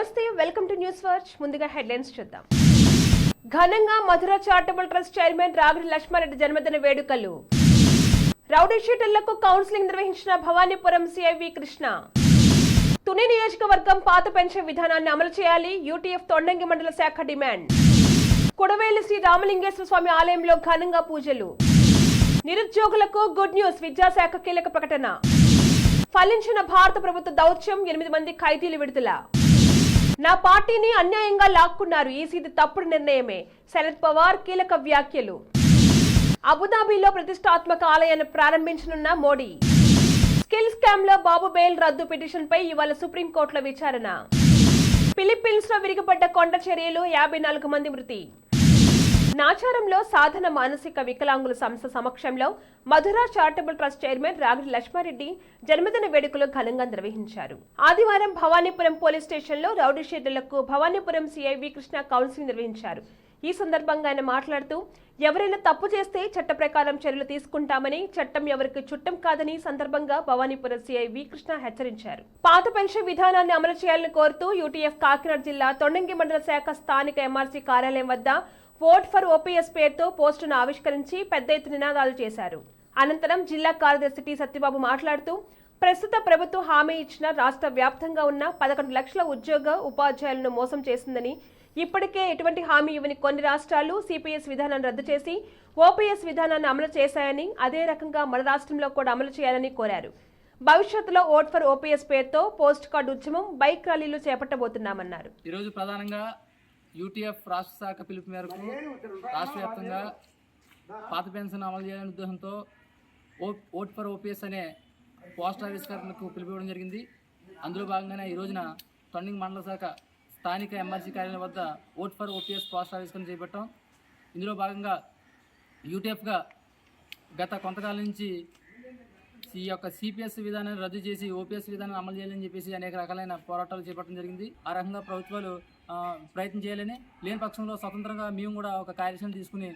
నమస్తే, welcome to news watch. ముందుగా headlines చూద్దాం. ఘనంగా Madhura charitable trust chairman Ragidi Lakshma Reddy జన్మదిన వేడుకలు. రౌడీ షీటర్లకు కౌన్సిలింగ్ నిర్వహించిన భవానీపురం సిఐవి కృష్ణ. తుని నియోజకవర్గం పాత పెన్షన్ విధానాన్ని అమలు చేయాలి, యూటీఎఫ్ తొండంగి మండల శాఖ డిమాండ్. కొడవేలి శ్రీ రామలింగేశ్వర స్వామి ఆలయంలో ఘనంగా పూజలు. నిరుద్యోగులకు గుడ్ న్యూస్, విద్యాశాఖ కీలక ప్రకటన. ఫలించిన భారత ప్రభుత్వ దౌత్యం, 8 మంది ఖైదీలు విడుదల. నా పార్టీని అన్యాయంగా లాక్కున్నారు, ఈసీది తప్పుడు నిర్ణయమే, శరద్ పవార్ కీలక వ్యాఖ్యలు. అబుదాబిలో ప్రతిష్టాత్మక ఆలయాన్ని ప్రారంభించనున్న మోడీ. స్కిల్ స్కామ్ లో బాబు బెయిల్ రద్దు పిటిషన్ పై ఇవాళ సుప్రీంకోర్టులో విచారణ. ఫిలిప్పీన్స్ లో విరిగిపడ్డ కొండ చర్యలు, 54 మంది మృతి. నాచారంలో సాధన మానసిక వికలాంగుల సంస్థ సమక్షంలో Madhura charitable trust chairman Ragidi Lakshma Reddy జన్మదిన వేడుకలు ఘనంగా నిర్వహించారు. ఆదివారం భవానీపురం పోలీస్ స్టేషన్లో రౌడీ షీటర్లకు భవానీపురం సిఐవి కృష్ణ కౌన్సిలింగ్ నిర్వహించారు. ఈ సందర్భంగా ఆయన మాట్లాడుతూ, ఎవరైనా తప్పు చేస్తే చట్ట ప్రకారం చర్యలు తీసుకుంటామని, చట్టం ఎవరికి చుట్టం కాదని సందర్భంగా భవానీపురం సిఐవి కృష్ణ హెచ్చరించారు. పాత పెన్షన్ విధానాన్ని అమలు చేయాలని కోరుతూ యూటీఎఫ్ కాకినాడ జిల్లా తొండంగి మండల శాఖ స్థానిక ఎంఆర్సీ కార్యాలయం వద్ద ఓట్ ఫర్ ఓపీఎస్ పేరుతో పోస్టును ఆవిష్కరించి పెద్ద ఎత్తున నినాదాలు చేశారు. అనంతరం జిల్లా కార్యదర్శి టి సత్యబాబు మాట్లాడుతూ, ప్రస్తుత ప్రభుత్వం హామీ ఇచ్చిన రాష్ట్ర వ్యాప్తంగా ఉన్న 11 లక్షల ఉద్యోగ ఉపాధ్యాయులను మోసం చేసిందని, ఇప్పటికే ఎటువంటి హామీ ఇవ్వని కొన్ని రాష్ట్రాలు సిపిఎస్ విధానాన్ని రద్దు చేసి ఓపీఎస్ విధానాన్ని అమలు చేశాయని, అదే రకంగా మన రాష్ట్రంలో కూడా అమలు చేయాలని కోరారు. భవిష్యత్తులో ఓట్ ఫర్ ఓపీఎస్ పేరుతో పోస్ట్ కార్డు ఉద్యమం, బైక్ ర్యాలీలు చేపట్టబోతున్నామన్నారు. ఈరోజు ప్రధానంగా యూటీఎఫ్ రాష్ట్ర శాఖ పిలుపు మేరకు రాష్ట్ర వ్యాప్తంగా పాత పెన్షన్ అమలు చేయాలనే ఉద్దేశంతో ఓట్ ఫర్ ఓపీఎస్ అనే పోస్టర్ ఆవిష్కరణకు పిలుపుకోవడం జరిగింది. అందులో భాగంగానే ఈ రోజున తొండంగి మండల శాఖ స్థానిక ఎంఆర్సీ కార్యాలయం వద్ద ఓట్ ఫర్ ఓపీఎస్ పోస్టర్ ఆవిష్కరణ చేపట్టాం. ఇందులో భాగంగా యూటీఎఫ్గా గత కొంతకాలం నుంచి ఈ యొక్క సిపిఎస్ విధానాన్ని రద్దు చేసి ఓపీఎస్ విధానాన్ని అమలు చేయాలని చెప్పేసి అనేక రకాలైన పోరాటాలు చేపట్టడం జరిగింది. ఆ రకంగా ప్రభుత్వాలు ప్రయత్నం చేయాలని, లేని పక్షంలో స్వతంత్రంగా మేము కూడా ఒక కార్యాచరణ తీసుకుని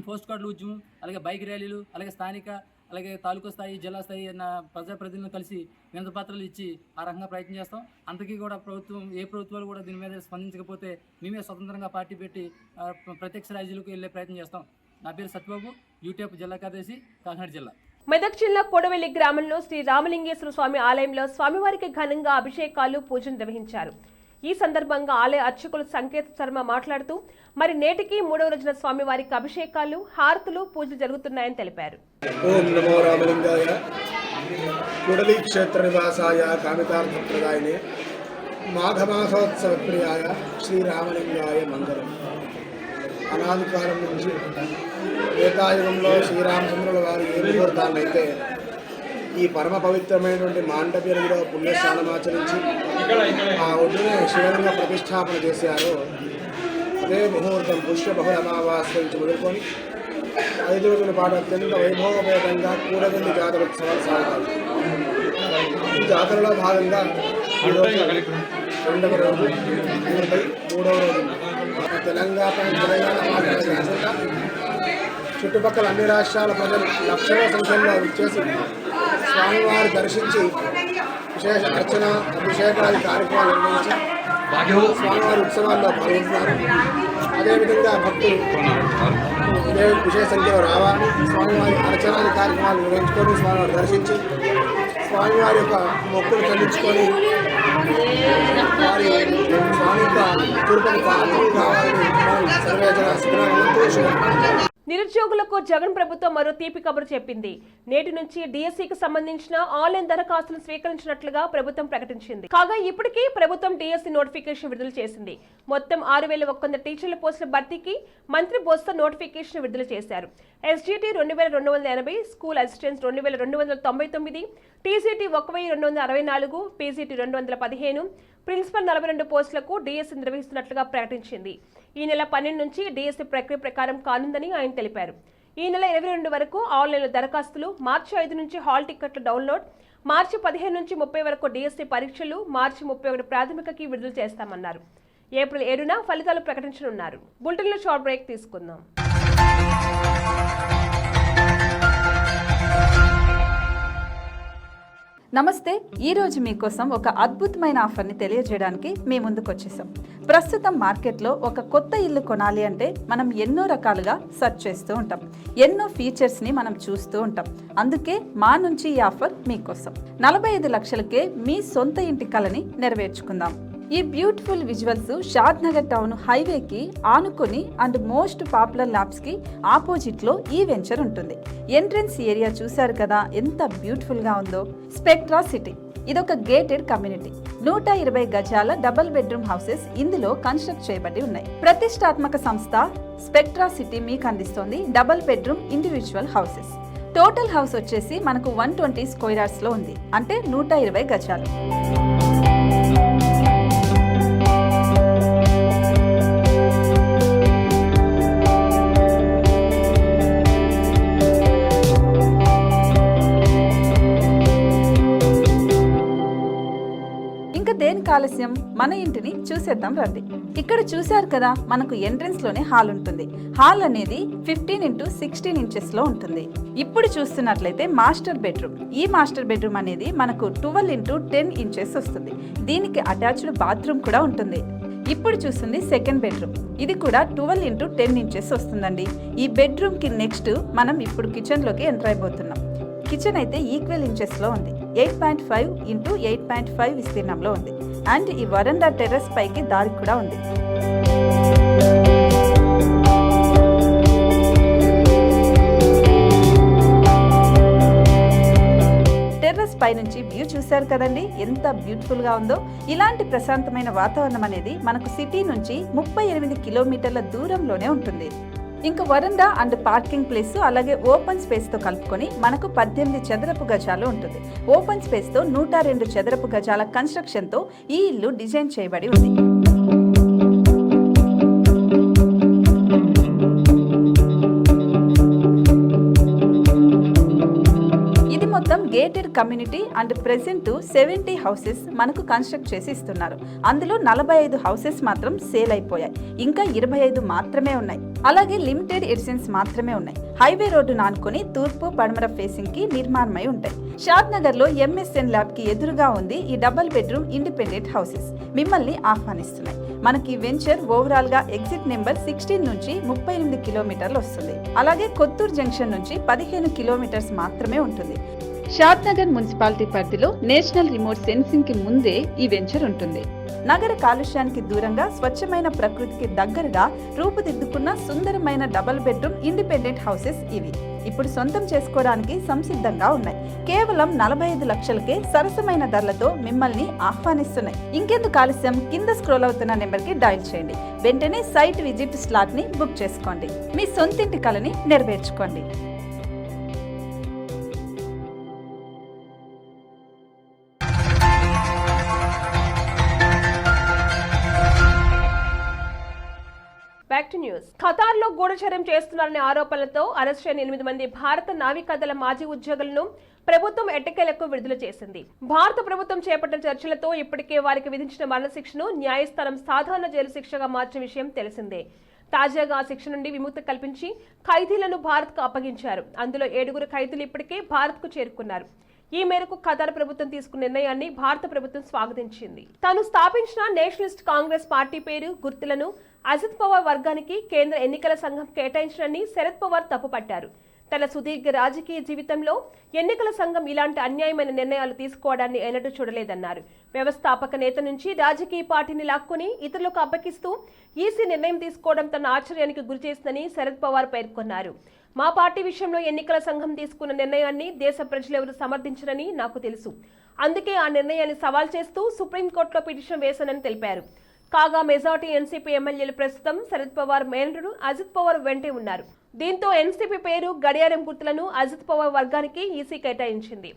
పోస్ట్ కార్డులు ఉద్యమం, అలాగే బైక్ ర్యాలీలు, అలాగే స్థానిక, అలాగే తాలూకా స్థాయి, జిల్లా స్థాయి ప్రజాప్రతినిధులను కలిసి వినతిపత్రాలు ఇచ్చి ఆ రకంగా ప్రయత్నం చేస్తాం. అంతకీ కూడా ఏ ప్రభుత్వాలు కూడా దీని మీద స్పందించకపోతే మేమే స్వతంత్రంగా పార్టీ పెట్టి ప్రత్యక్ష రాజ్యాలకు వెళ్ళే ప్రయత్నం చేస్తాం. నా పేరు సత్యబాబు, యూటీఎఫ్ జిల్లా కార్యదర్శి, కాకినాడ జిల్లా. మెదక్ జిల్లా కొడవెల్లి గ్రామంలో శ్రీ రామలింగేశ్వర స్వామి ఆలయంలో స్వామివారికి ఘనంగా అభిషేకాలు, పూజలు నిర్వహించారు. ఈ సందర్భంగా ఆలయ అర్చకులు సంకేత శర్మ మాట్లాడుతూ, మరి నేటికి 3వ రోజున స్వామివారికి అభిషేకాలు, హారతులు, పూజలు జరుగుతున్నాయని తెలిపారు. ఓం నమో రామలింగాయ. కుడలి క్షేత్ర నివాసాయ కామితార్థప్రదాయనే మాఘమాసోత్సవ ప్రియాయ శ్రీరామలింగాయ మంగళం. అనాది కాలం నుంచి త్రేతాయుగంలో శ్రీరామచంద్రుల వారు ఏ ముహూర్తాన్నైతే ఈ పరమ పవిత్రమైనటువంటి మాండవ్యంలో పుణ్యస్నానం ఆచరించి ఆ ఒడ్డునే శివలింగ ప్రతిష్టాపన చేశారో, అదే ముహూర్తం పుష్యబహుళ అమావాస్య నుంచి మొదలుకొని 5 రోజుల పాటు అత్యంత వైభవపేతంగా కూడగల్లి జాతర ఉత్సవాలు సాగుతాయి. ఈ జాతరలో భాగంగా ఈరోజు 2వ రోజు, 3వ రోజు తెలంగాణ కాకుండా చుట్టుపక్కల అన్ని రాష్ట్రాల ప్రజలు లక్షల సంఖ్యలో వచ్చేసి స్వామివారి దర్శించి విశేష అర్చన, అభిషేకాది కార్యక్రమాలు నిర్వహించి స్వామివారి ఉత్సవాల్లో పాల్గొంటున్నారు. అదేవిధంగా భక్తులు ఇదే విశేష సంఖ్యలో రావాలి, స్వామివారి అర్చనాది కార్యక్రమాలు నిర్వహించుకొని స్వామివారి దర్శించి స్వామివారి యొక్క మొక్కులు చెల్లించుకొని వారి స్వామి యొక్క తిరుపతి పాత్రలు కావాలని సర్వేజన శిబిరం. నిరుద్యోగులకు జగన్ ప్రభుత్వం మరో తీపి కబురు చెప్పింది. నేటి నుంచి డిఎస్సికి సంబంధించిన ఆన్లైన్ దరఖాస్తులు స్వీకరించినట్లుగా ప్రభుత్వం ప్రకటించింది. కాగా ఇప్పటికీ ప్రభుత్వం డిఎస్సి నోటిఫికేషన్ విడుదల చేసింది. మొత్తం 6,100 టీచర్ల పోస్టుల భర్తీకి మంత్రి బొత్స నోటిఫికేషన్ విడుదల చేశారు. SGT 2,280, school assistants 2,299, TCT 1,264, PGT 215, principal 42 పోస్టులకు డిఎస్సి నిర్వహిస్తున్నట్లుగా ప్రకటించింది. ఈ నెల 12 నుంచి డిఎస్సి ప్రక్రియ ప్రకారం కానుందని ఆయన తెలిపారు. ఈ నెల 22 వరకు ఆన్లైన్లో దరఖాస్తులు, మార్చి 5 నుంచి హాల్ టికెట్ల డౌన్లోడ్, మార్చి 15 నుంచి 30 వరకు డిఎస్సి పరీక్షలు, మార్చి 31 ప్రాథమికకి విడుదల చేస్తామన్నారు. ఏప్రిల్ 7న ఫలితాలు ప్రకటించనున్నారు. బులెటిన్లో షార్ట్ బ్రేక్ తీసుకుందాం. నమస్తే. ఈరోజు మీకోసం ఒక అద్భుతమైన ఆఫర్ని తెలియజేయడానికి మీ ముందుకు వచ్చేసాం. ప్రస్తుతం మార్కెట్లో ఒక కొత్త ఇల్లు కొనాలి అంటే మనం ఎన్నో రకాలుగా సెర్చ్ చేస్తూ ఉంటాం, ఎన్నో ఫీచర్స్ని మనం చూస్తూ ఉంటాం. అందుకే మా నుంచి ఈ ఆఫర్ మీకోసం. 45 లక్షలకే మీ సొంత ఇంటి కలని నెరవేర్చుకుందాం. ఈ బ్యూటిఫుల్ విజువల్స్ షాద్ నగర్ టౌన్ హైవేకి ఆనుకొని అండ్ మోస్ట్ పాపులర్ ల్యాబ్స్కి ఆపోజిట్లో ఈ వెంచర్ ఉంటుంది. ఎంట్రన్స్ ఏరియా చూశారు కదా ఎంత బ్యూటిఫుల్గా ఉందో. స్పెక్ట్రా సిటీ ఇదొక గేటెడ్ కమ్యూనిటీ. 120 గజాల డబుల్ బెడ్రూమ్ హౌసెస్ ఇందులో కన్స్ట్రక్ట్ చేయబడి ఉన్నాయి. ప్రతిష్టాత్మక సంస్థ స్పెక్ట్రా సిటీ మీకు అందిస్తోంది double bedroom individual houses. Total house వచ్చేసి మనకు 120 స్క్వేర్ యార్డ్స్లో ఉంది, అంటే 120 గజాలు. దేనికి ఆలస్యం, మన ఇంటిని చూసేద్దాం రండి. ఇక్కడ చూశారు కదా, మనకు ఎంట్రన్స్ లోనే హాల్ ఉంటుంది. హాల్ అనేది 15x16 ఇంచెస్ లో ఉంటుంది. ఇప్పుడు చూస్తున్నట్లయితే మాస్టర్ బెడ్రూమ్. ఈ మాస్టర్ బెడ్రూమ్ అనేది మనకు 12x10 ఇంచెస్ వస్తుంది. దీనికి అటాచ్డ్ బాత్రూమ్ కూడా ఉంటుంది. ఇప్పుడు చూస్తుంది సెకండ్ బెడ్రూమ్. ఇది కూడా 12x10 ఇంచెస్ వస్తుందండి. ఈ బెడ్రూమ్ కి నెక్స్ట్ మనం ఇప్పుడు కిచెన్ లోకి ఎంటర్ అయిపోతున్నాం. కిచెన్ అయితే ఈక్వల్ ఇంచెస్ లో ఉంది. 8.5 x 8.5 విస్తీర్ణంలో ఉంది. అండ్ ఈ వరండా టెర్రస్ పైకి దారి కూడా ఉంది. టెర్రస్ పై నుంచి వ్యూ చూశారు కదండి, ఎంత బ్యూటిఫుల్ గా ఉందో. ఇలాంటి ప్రశాంతమైన వాతావరణం అనేది మనకు సిటీ నుంచి 38 కిలోమీటర్ల దూరంలోనే ఉంటుంది. ఇంకా వరండా అండ్ పార్కింగ్ ప్లేస్ అలాగే ఓపెన్ స్పేస్ తో కలుపుకొని మనకు 18 చదరపు గజాలు ఉంటుంది. ఓపెన్ స్పేస్ తో 102 చదరపు గజాల కన్స్ట్రక్షన్ తో ఈ ఇల్లు డిజైన్ చేయబడి ఉంది. మొత్తం gated community and present 70 houses మనకు కన్స్ట్రక్ట్ చేసి ఇస్తున్నారు. అందులో 45 హౌసెస్ మాత్రం సేల్ అయిపోయాయి. ఇంకా 25 మాత్రమే ఉన్నాయి. అలాగే లిమిటెడ్ ఎడిషన్స్ మాత్రమే ఉన్నాయి. హైవే రోడ్డు నానుకొని తూర్పు పడమర ఫేసింగ్ కి నిర్మాణమై ఉంటాయి. షాద్ నగర్ లో ఎంఎస్ఎన్ ల్యాబ్ కి ఎదురుగా ఉంది ఈ డబుల్ బెడ్రూమ్ ఇండిపెండెంట్ హౌసెస్. మిమ్మల్ని ఆహ్వానిస్తున్నాయి. మనకి వెంచర్ ఓవరాల్ గా ఎగ్జిట్ నెంబర్ 16 నుంచి 38 కిలోమీటర్లు వస్తుంది. అలాగే కొత్తూరు జంక్షన్ నుంచి 15 కిలోమీటర్స్ మాత్రమే ఉంటుంది. షాద్ నగర్ మున్సిపాలిటీ పరిధిలో నేషనల్ రిమోట్ సెన్సింగ్ కి ముందే ఈ వెంచర్ ఉంటుంది. నగర కాలుష్యానికి దూరంగా స్వచ్ఛమైన ప్రకృతికి దగ్గరగా రూపుదిద్దుకున్న సుందరమైన డబుల్ బెడ్రూమ్ ఇండిపెండెంట్ హౌసెస్ ఇవి. ఇప్పుడు సొంతం చేసుకోవడానికి సంసిద్ధంగా ఉన్నాయి. కేవలం 45 లక్షలకే సరసమైన ధరలతో మిమ్మల్ని ఆహ్వానిస్తున్నాయి. ఇంకెందుకు ఆలస్యం, కింద స్క్రోల్ అవుతున్న నెంబర్ కి డయల్ చేయండి. వెంటనే సైట్ విజిట్ స్లాట్ ని బుక్ చేసుకోండి. మీ సొంతింటి కలని నెరవేర్చుకోండి. Back to news. ఖతార్లో గూఢచర్యం చేస్తున్నారనే ఆరోపణలతో అరెస్ట్ అయిన 8 మంది భారత నావికాదళ మాజీ ఉద్యోగులను ప్రభుత్వం ఎట్టకేలకు విడుదల చేసింది. భారత ప్రభుత్వం చేపట్టిన చర్చలతో ఇప్పటికే వారికి విధించిన మరణశిక్షను న్యాయస్థానం సాధారణ జైలు శిక్షగా మార్చిన విషయం తెలిసిందే. తాజాగా ఆ శిక్ష నుండి విముక్తి కల్పించి ఖైదీలను భారత్కు అప్పగించారు. అందులో 7 ఖైదీలు ఇప్పటికే భారత్కు చేరుకున్నారు. ఈ మేరకు ఖతార్ ప్రభుత్వం తీసుకున్న నిర్ణయాన్ని భారత ప్రభుత్వం స్వాగతించింది. తాను స్థాపించిన నేషనలిస్ట్ కాంగ్రెస్ పార్టీ పేరు, గుర్తులను అజిత్ పవార్ వర్గానికి కేంద్ర ఎన్నికల సంఘం కేటాయించడాన్ని శరద్ పవార్ తప్పుపట్టారు. తన సుదీర్ఘ రాజకీయ జీవితంలో ఎన్నికల సంఘం ఇలాంటి అన్యాయమైన నిర్ణయాలు తీసుకోవడాన్ని ఎన్నడూ చూడలేదన్నారు. వ్యవస్థాపక నేత నుంచి రాజకీయ పార్టీని లాక్కొని ఇతరులకు అప్పగిస్తూ ఈసీ నిర్ణయం తీసుకోవడం తన ఆశ్చర్యానికి గురిచేసిందని శరద్ పవార్ పేర్కొన్నారు. మా పార్టీ విషయంలో ఎన్నికల సంఘం తీసుకున్న నిర్ణయాన్ని దేశ ప్రజలెవరూ సమర్థించరని నాకు తెలుసు. అందుకే ఆ నిర్ణయాన్ని సవాల్ చేస్తూ సుప్రీంకోర్టులో పిటిషన్ వేశానని తెలిపారు. కాగా మెజార్టీ ఎన్సీపీ ఎమ్మెల్యేలు ప్రస్తుతం శరద్ పవార్ మేనరుడు అజిత్ పవార్ వెంటే ఉన్నారు. దీంతో ఎన్సీపీ పేరు, గడియారం గుర్తులను అజిత్ పవార్ వర్గానికి ఈసీ కేటాయించింది.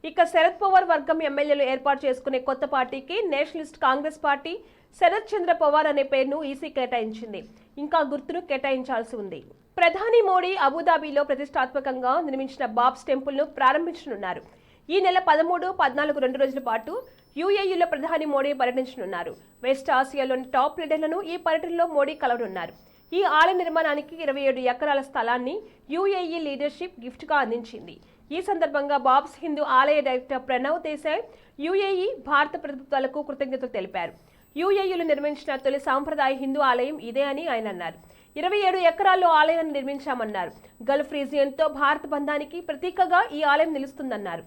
ఇక శరద్ పవార్ వర్గం ఎమ్మెల్యేలు ఏర్పాటు చేసుకునే కొత్త పార్టీకి నేషనలిస్ట్ కాంగ్రెస్ పార్టీ శరద్ చంద్ర పవార్ అనే పేరును ఈసీ కేటాయించింది. ఇంకా గుర్తును కేటాయించాల్సి ఉంది. ప్రధాని మోడీ అబుదాబిలో ప్రతిష్టాత్మకంగా నిర్మించిన బాబ్స్ టెంపుల్ ను ప్రారంభించనున్నారు. ఈ నెల 13, 14 2 రోజుల పాటు యూఏఈలో ప్రధాని మోడీ పర్యటించనున్నారు. వెస్ట్ ఆసియాలోని టాప్ లీడర్లను ఈ పర్యటనలో మోడీ కలవనున్నారు. ఈ ఆలయ నిర్మాణానికి 27 ఎకరాల స్థలాన్ని యూఏఈ లీడర్షిప్ గిఫ్ట్గా అందించింది. ఈ సందర్భంగా బాబ్స్ హిందూ ఆలయ డైరెక్టర్ ప్రణవ్ దేశాయ్ యుఏఈ భారత ప్రభుత్వాలకు కృతజ్ఞతలు తెలిపారు. యుఏఈలో నిర్మించిన తొలి సాంప్రదాయ హిందూ ఆలయం ఇదే అని ఆయన అన్నారు. 27 ఎకరాల్లో ఆలయాన్ని నిర్మించామన్నారు. గల్ఫ్ రీజియన్తో భారత బంధానికి ప్రతీకగా ఈ ఆలయం నిలుస్తుందన్నారు.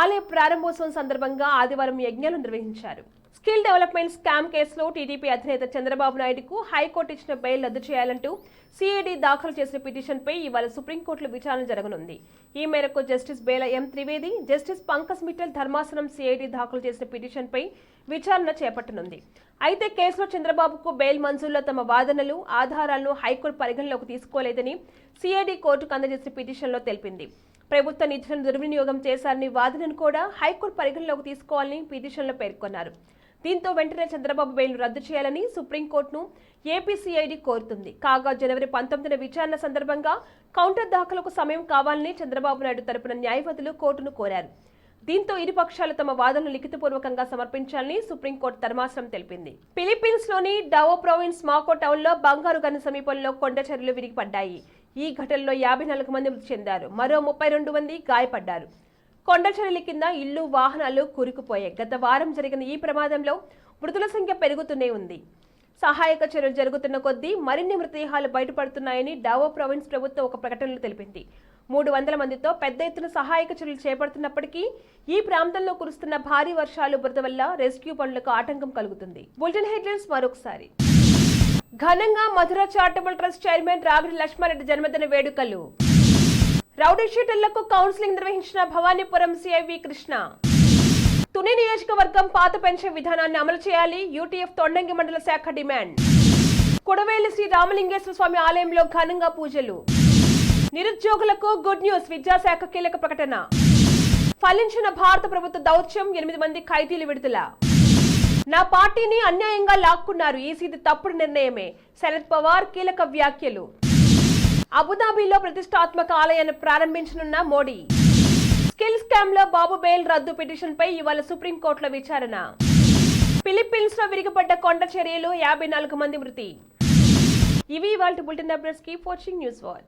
ఆలయ ప్రారంభోత్సవం సందర్భంగా ఆదివారం యజ్ఞాలు నిర్వహించారు. స్కిల్ డెవలప్మెంట్ స్కామ్ కేసులో టీడీపీ అధినేత చంద్రబాబు నాయుడుకు హైకోర్టు ఇచ్చిన బెయిల్ రద్దు చేయాలంటూ సిఐడి దాఖలు చేసిన పిటిషన్పై ఇవాళ సుప్రీంకోర్టులో విచారణ జరగనుంది. ఈ మేరకు జస్టిస్ బేల ఎం త్రివేది, జస్టిస్ పంకజ్ మిట్టల్ ధర్మాసనం సిఐడి దాఖలు చేసిన పిటిషన్పై విచారణ చేపట్టనుంది. అయితే కేసులో చంద్రబాబుకు బెయిల్ మంజూరులో తమ వాదనలు, ఆధారాలను హైకోర్టు పరిగణలోకి తీసుకోలేదని సిఐడి కోర్టుకు అందజేసిన పిటిషన్లో తెలిపింది. ప్రభుత్వ నిధులను దుర్వినియోగం చేశారని వాదనను కూడా హైకోర్టు పరిగణలోకి తీసుకోవాలని పిటిషన్లో పేర్కొన్నారు. దీంతో వెంటనే చంద్రబాబు బెయిల్ రద్దు చేయాలని సుప్రీంకోర్టును ఏపీసీఐడి కోరుతుంది. కాగా జనవరి 19న విచారణ సందర్భంగా కౌంటర్ దాఖలకు సమయం కావాలని చంద్రబాబు నాయుడు తరపున న్యాయవాదులు కోర్టును కోరారు. దీంతో ఇరు పక్షాలు తమ వాదనలు లిఖితపూర్వకంగా సమర్పించాలని సుప్రీంకోర్టు ధర్మాసనం తెలిపింది. ఫిలిప్పీన్స్ లోని డావో ప్రావిన్స్ మాకో టౌన్ లో బంగారు గని సమీపంలో కొండ చర్యలు విరిగిపడ్డాయి. ఈ ఘటనలో 54 మంది మృతి చెందారు. మరో 32 మంది గాయపడ్డారు. కొండచర్యల కింద ఇళ్లు, వాహనాలు కూరుకుపోయాయి. గత వారం జరిగిన ఈ ప్రమాదంలో మృతుల సంఖ్య పెరుగుతూనే ఉంది. సహాయక చర్యలు జరుగుతున్న కొద్దీ మరిన్ని మృతదేహాలు బయటపడుతున్నాయని డావో ప్రావిన్స్ ప్రభుత్వం ఒక ప్రకటనలో తెలిపింది. 300 మందితో పెద్ద ఎత్తున సహాయక చర్యలు చేపడుతున్నప్పటికీ ఈ ప్రాంతంలో కురుస్తున్న భారీ వర్షాలు, బురద వల్ల రెస్క్యూ పనులకు ఆటంకం కలుగుతుంది. బులెటిన్ హెడ్లైన్స్ మరొకసారి. ఘనంగా Madhura charitable trust chairman Ragidi Lakshma Reddy జన్మదిన వేడుకలు. రౌడీ షీటర్లకు కౌన్సిలింగ్ నిర్వహించిన భవానీపురం సిఐవి కృష్ణ. తుని నియోజకవర్గం పాత పెన్షన్ విధానాన్ని అమలు చేయాలి, యూటీఎఫ్ తొండంగి మండల శాఖ డిమాండ్. కొడవేలి శ్రీ రామలింగేశ్వర స్వామి ఆలయంలో ఘనంగా పూజలు. నిరుద్యోగులకు గుడ్ న్యూస్, విద్యాశాఖ కీలక ప్రకటన. ఫలించిన భారత ప్రభుత్వ దౌత్యం, 8 మంది ఖైదీలు విడుదల. నా పార్టీని అన్యాయంగా లాక్కున్నారు, ఈసీది తప్పుడు నిర్ణయమే, శరద్ పవార్ కీలక వ్యాఖ్యలు. అబుదాబిలో ప్రతిష్టాత్మక ఆలయాన్ని ప్రారంభించనున్న మోడీ. స్కిల్ స్కామ్ లో బాబు బెయిల్ రద్దు పిటిషన్ పై ఇవాళ సుప్రీంకోర్టులో విచారణ. ఫిలిప్పీన్స్ లో విరిగిపడ్డ కొండ చర్యలు, 54 మంది మృతి. ఇవి ఇవాల్టి bulletin updates. Keep watching news watch.